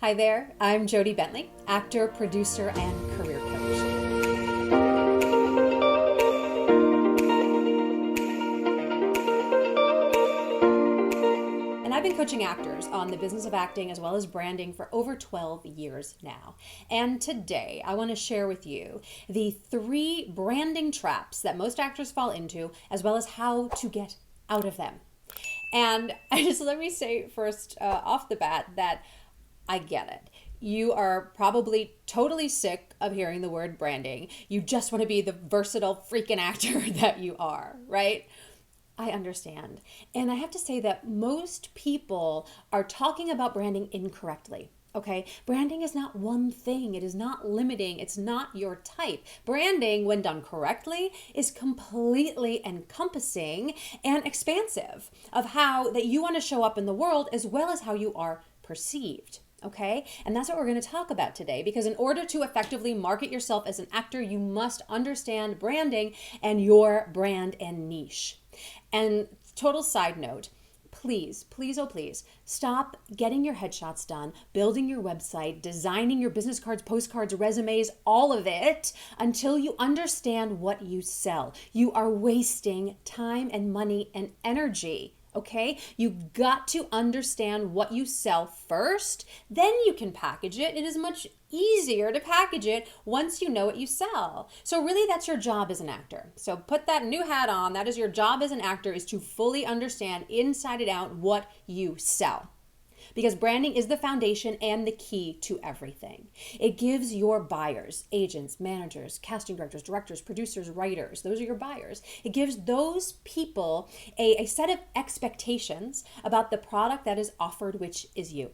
Hi there, I'm Jodie Bentley, actor, producer, and career coach. And I've been coaching actors on the business of acting as well as branding for over 12 years now. And today I want to share with you the 3 branding traps that most actors fall into, as well as how to get out of them. And let me say first off the bat that I get it. You are probably totally sick of hearing the word branding. You just want to be the versatile freaking actor that you are, right? I understand. And I have to say that most people are talking about branding incorrectly. Okay, branding is not one thing. It is not limiting. It's not your type. Branding, when done correctly, is completely encompassing and expansive of how that you want to show up in the world as well as how you are perceived. Okay, and that's what we're going to talk about today, because in order to effectively market yourself as an actor, you must understand branding and your brand and niche. And total side note, please, oh please, stop getting your headshots done, building your website, designing your business cards, postcards, resumes, all of it, until you understand what you sell. You are wasting time and money and energy. Okay, you've got to understand what you sell first, then you can package it. It is much easier to package it once you know what you sell. So really that's your job as an actor. So put that new hat on. That is your job as an actor, is to fully understand inside and out what you sell. Because branding is the foundation and the key to everything. It gives your buyers, agents, managers, casting directors, producers, writers, those are your buyers. It gives those people a set of expectations about the product that is offered, which is you.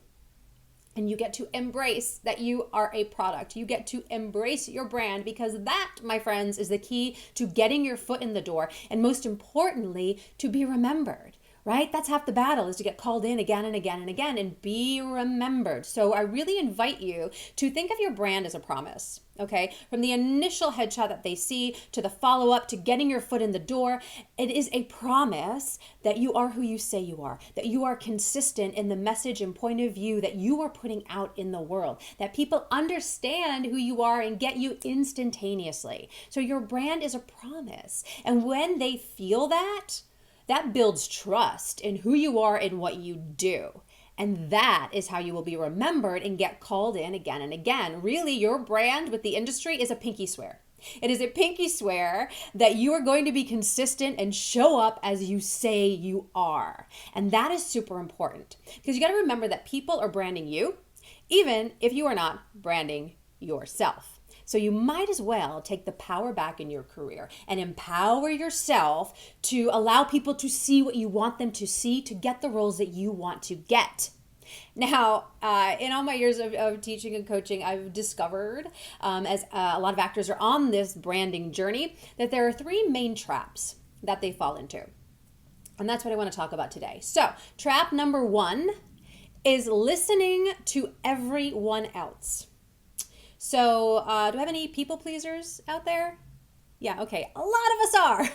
And you get to embrace that you are a product. You get to embrace your brand, because that, my friends, is the key to getting your foot in the door, and most importantly, to be remembered. Right? That's half the battle, is to get called in again and again and again and be remembered. So I really invite you to think of your brand as a promise, okay? From the initial headshot that they see to the follow-up to getting your foot in the door, it is a promise that you are who you say you are, that you are consistent in the message and point of view that you are putting out in the world, that people understand who you are and get you instantaneously. So your brand is a promise. And when they feel that builds trust in who you are and what you do. And that is how you will be remembered and get called in again and again. Really, your brand with the industry is a pinky swear. It is a pinky swear that you are going to be consistent and show up as you say you are. And that is super important, because you got to remember that people are branding you, even if you are not branding yourself. So you might as well take the power back in your career and empower yourself to allow people to see what you want them to see, to get the roles that you want to get. Now, in all my years of teaching and coaching, I've discovered, as a lot of actors are on this branding journey, that there are 3 main traps that they fall into. And that's what I want to talk about today. So, trap number 1 is listening to everyone else. So, do I have any people pleasers out there? Yeah, okay, a lot of us are.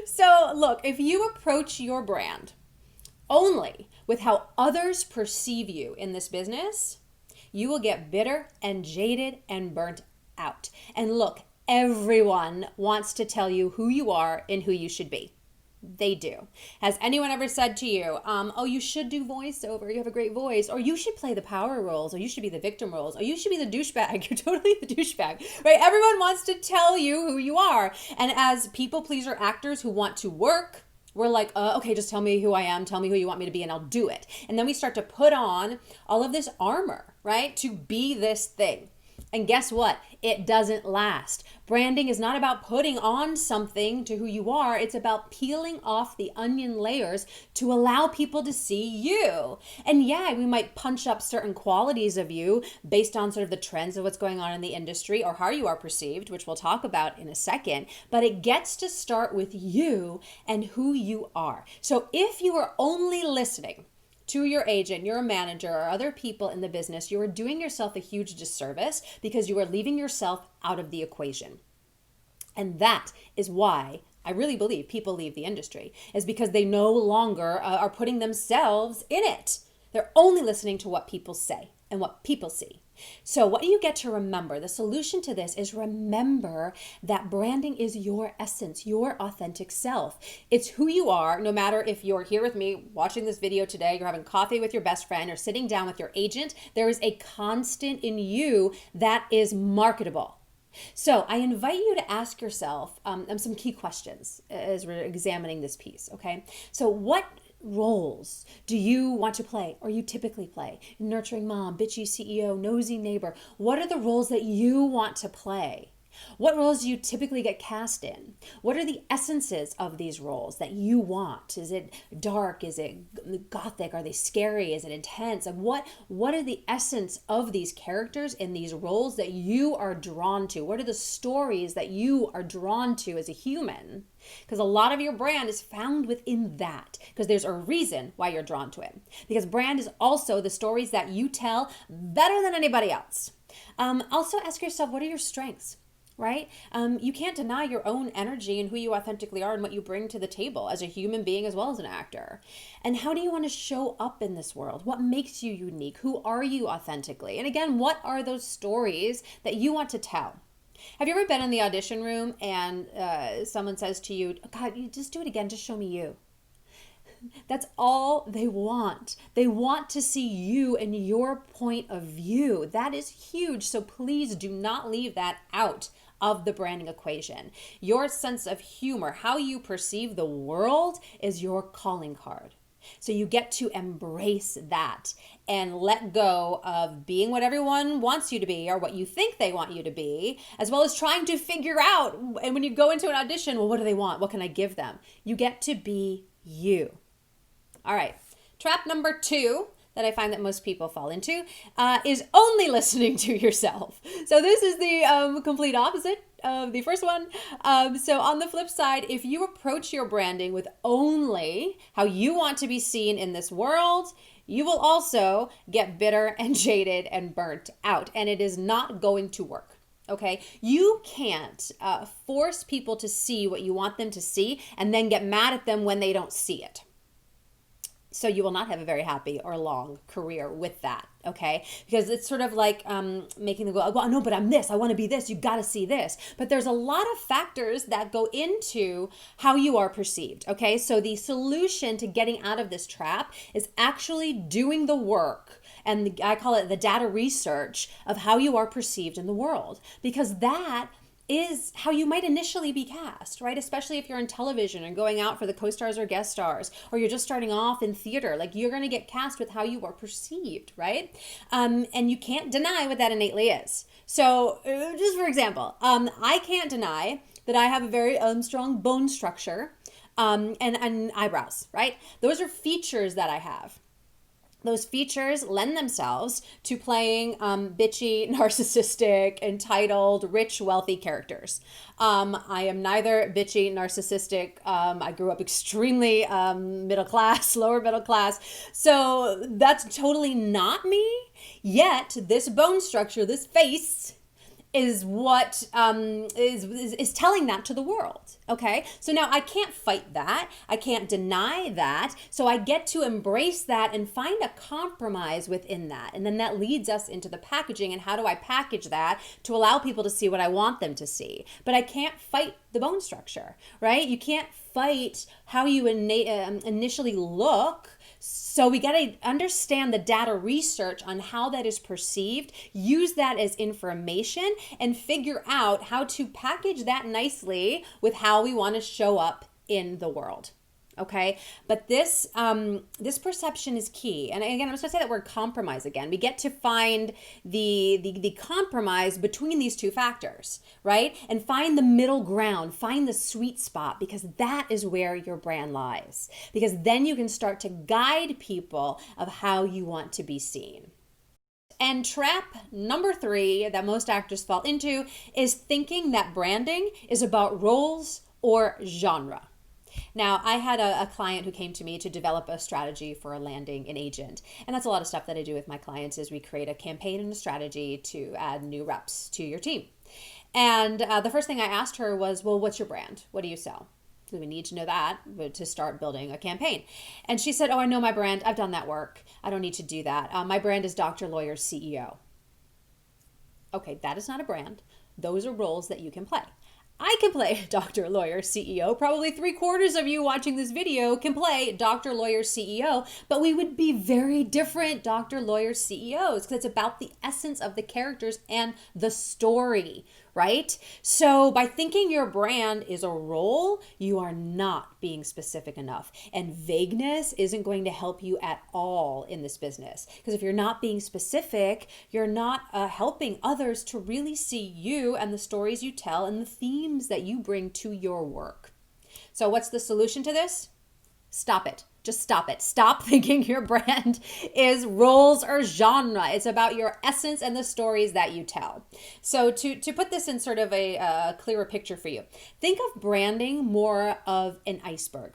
So, look, if you approach your brand only with how others perceive you in this business, you will get bitter and jaded and burnt out. And look, everyone wants to tell you who you are and who you should be. They do. Has anyone ever said to you, oh, you should do voiceover, you have a great voice, or you should play the power roles, or you should be the victim roles, or you should be the douchebag, you're totally the douchebag, right? Everyone wants to tell you who you are. And as people pleaser actors who want to work, we're like, okay, just tell me who I am, tell me who you want me to be, and I'll do it. And then we start to put on all of this armor, right, to be this thing. And guess what? It doesn't last. Branding is not about putting on something to who you are. It's about peeling off the onion layers to allow people to see you. And yeah, we might punch up certain qualities of you based on sort of the trends of what's going on in the industry or how you are perceived, which we'll talk about in a second. But it gets to start with you and who you are. So if you are only listening to your agent, your manager, or other people in the business, you are doing yourself a huge disservice, because you are leaving yourself out of the equation. And that is why I really believe people leave the industry, is because they no longer are putting themselves in it. They're only listening to what people say. and what people see. So what you get to remember, the solution to this is remember that branding is your essence, your authentic self. It's who you are, no matter if you're here with me watching this video today, you're having coffee with your best friend, or sitting down with your agent, there is a constant in you that is marketable. So I invite you to ask yourself some key questions as we're examining this piece, okay? So what roles do you want to play, or you typically play? Nurturing mom, bitchy CEO, nosy neighbor. What are the roles that you want to play? What roles do you typically get cast in? What are the essences of these roles that you want? Is it dark? Is it gothic? Are they scary? Is it intense? And what are the essence of these characters in these roles that you are drawn to? What are the stories that you are drawn to as a human? Because a lot of your brand is found within that, because there's a reason why you're drawn to it. Because brand is also the stories that you tell better than anybody else. Also ask yourself, what are your strengths? Right? You can't deny your own energy and who you authentically are and what you bring to the table as a human being as well as an actor. And how do you want to show up in this world? What makes you unique? Who are you authentically? And again, what are those stories that you want to tell? Have you ever been in the audition room and someone says to you, God, you just do it again, just show me you? That's all they want. They want to see you and your point of view. That is huge. So please do not leave that out of the branding equation. Your sense of humor, how you perceive the world, is your calling card. So you get to embrace that and let go of being what everyone wants you to be or what you think they want you to be, as well as trying to figure out, and when you go into an audition, well, what do they want? What can I give them? You get to be you. All right, trap number 2 that I find that most people fall into is only listening to yourself. So this is the complete opposite of the first one. So on the flip side, if you approach your branding with only how you want to be seen in this world, you will also get bitter and jaded and burnt out, and it is not going to work. Okay, you can't force people to see what you want them to see and then get mad at them when they don't see it. So you will not have a very happy or long career with that, okay? Because it's sort of like making them go, well, no, but I'm this. I want to be this. You got to see this. But there's a lot of factors that go into how you are perceived, okay? So the solution to getting out of this trap is actually doing the work. And I call it the data research of how you are perceived in the world. Because that is how you might initially be cast, right? Especially if you're in television and going out for the co-stars or guest stars, or you're just starting off in theater, like you're going to get cast with how you are perceived, right? And you can't deny what that innately is. So just for example, I can't deny that I have a very strong bone structure and eyebrows, right? Those are features that I have. Those features lend themselves to playing bitchy, narcissistic, entitled, rich, wealthy characters. I am neither bitchy, narcissistic. I grew up extremely middle class, lower middle class. So that's totally not me. Yet this bone structure, this face, is what is telling that to the world, okay? So now I can't fight that. I can't deny that. So I get to embrace that and find a compromise within that. And then that leads us into the packaging and how do I package that to allow people to see what I want them to see. But I can't fight the bone structure, right? You can't fight how you initially look. So we got to understand the data research on how that is perceived, use that as information, and figure out how to package that nicely with how we want to show up in the world. Okay, but this perception is key. And again, I'm just gonna say that word compromise again. We get to find the compromise between these two factors, right? And find the middle ground, find the sweet spot, because that is where your brand lies. Because then you can start to guide people of how you want to be seen. And trap number 3 that most actors fall into is thinking that branding is about roles or genre. Now, I had a client who came to me to develop a strategy for landing an agent. And that's a lot of stuff that I do with my clients is we create a campaign and a strategy to add new reps to your team. And the first thing I asked her was, well, what's your brand? What do you sell? We need to know that to start building a campaign. And she said, oh, I know my brand. I've done that work. I don't need to do that. My brand is Dr. Lawyer CEO. Okay, that is not a brand. Those are roles that you can play. I can play Dr. Lawyer CEO. Probably 3/4 of you watching this video can play Dr. Lawyer CEO, but we would be very different Dr. Lawyer CEOs because it's about the essence of the characters and the story, right? So by thinking your brand is a role, you are not being specific enough. And vagueness isn't going to help you at all in this business. Because if you're not being specific, you're not helping others to really see you and the stories you tell and the themes that you bring to your work. So what's the solution to this? Stop it. Just stop it. Stop thinking your brand is roles or genre. It's about your essence and the stories that you tell. So to put this in sort of a clearer picture for you, think of branding more of an iceberg.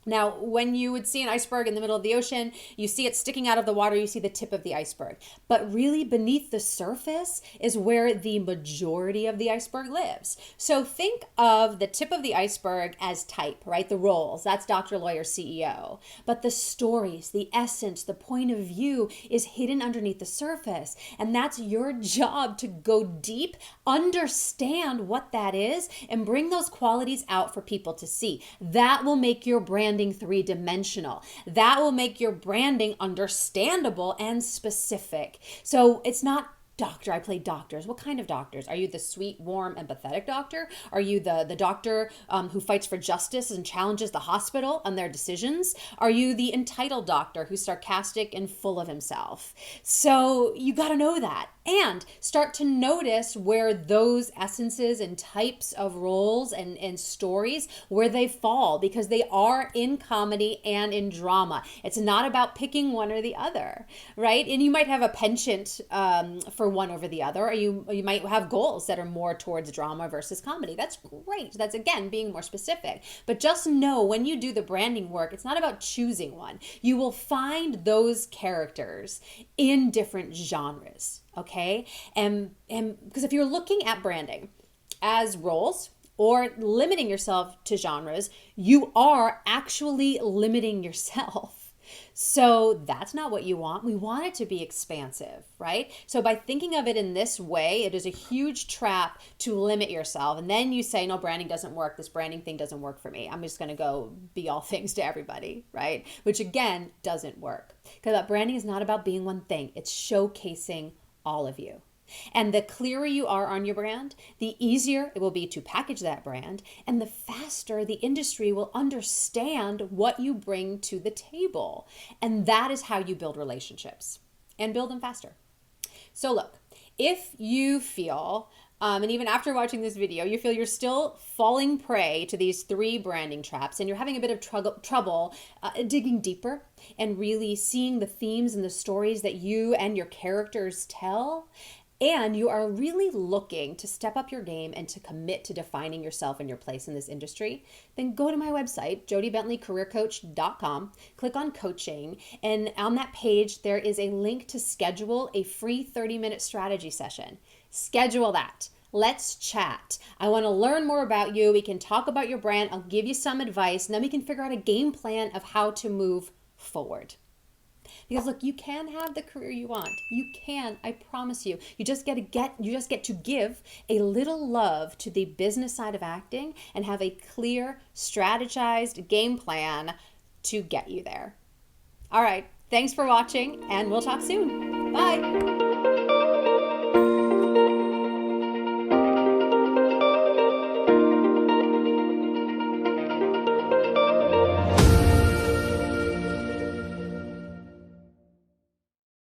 Now, when you would see an iceberg in the middle of the ocean, you see it sticking out of the water, you see the tip of the iceberg. But really beneath the surface is where the majority of the iceberg lives. So think of the tip of the iceberg as type, right? The roles, that's Dr. Lawyer CEO. But the stories, the essence, the point of view is hidden underneath the surface. And that's your job to go deep, understand what that is, and bring those qualities out for people to see. That will make your brand three-dimensional. That will make your branding understandable and specific. So it's not doctor. I play doctors. What kind of doctors? Are you the sweet, warm, empathetic doctor? Are you the doctor who fights for justice and challenges the hospital on their decisions? Are you the entitled doctor who's sarcastic and full of himself? So you got to know that and start to notice where those essences and types of roles and stories, where they fall, because they are in comedy and in drama. It's not about picking one or the other, right? And you might have a penchant for one over the other, or you might have goals that are more towards drama versus comedy. That's great. That's, again, being more specific. But just know when you do the branding work, it's not about choosing one. You will find those characters in different genres, okay? And because if you're looking at branding as roles or limiting yourself to genres, you are actually limiting yourself. So that's not what you want. We want it to be expansive, right? So by thinking of it in this way, it is a huge trap to limit yourself. And then you say, no, branding doesn't work. This branding thing doesn't work for me. I'm just going to go be all things to everybody, right? Which again, doesn't work. Because branding is not about being one thing. It's showcasing all of you. And the clearer you are on your brand, the easier it will be to package that brand, and the faster the industry will understand what you bring to the table. And that is how you build relationships and build them faster. So look, if you feel, and even after watching this video, you feel you're still falling prey to these 3 branding traps and you're having a bit of trouble digging deeper and really seeing the themes and the stories that you and your characters tell, and you are really looking to step up your game and to commit to defining yourself and your place in this industry, then go to my website, jodiebentleycareercoach.com, click on coaching, and on that page, there is a link to schedule a free 30-minute strategy session. Schedule that. Let's chat. I want to learn more about you. We can talk about your brand. I'll give you some advice, and then we can figure out a game plan of how to move forward. Because look, you can have the career you want. You can, I promise you. You just get to give a little love to the business side of acting and have a clear, strategized game plan to get you there. All right, thanks for watching, and we'll talk soon.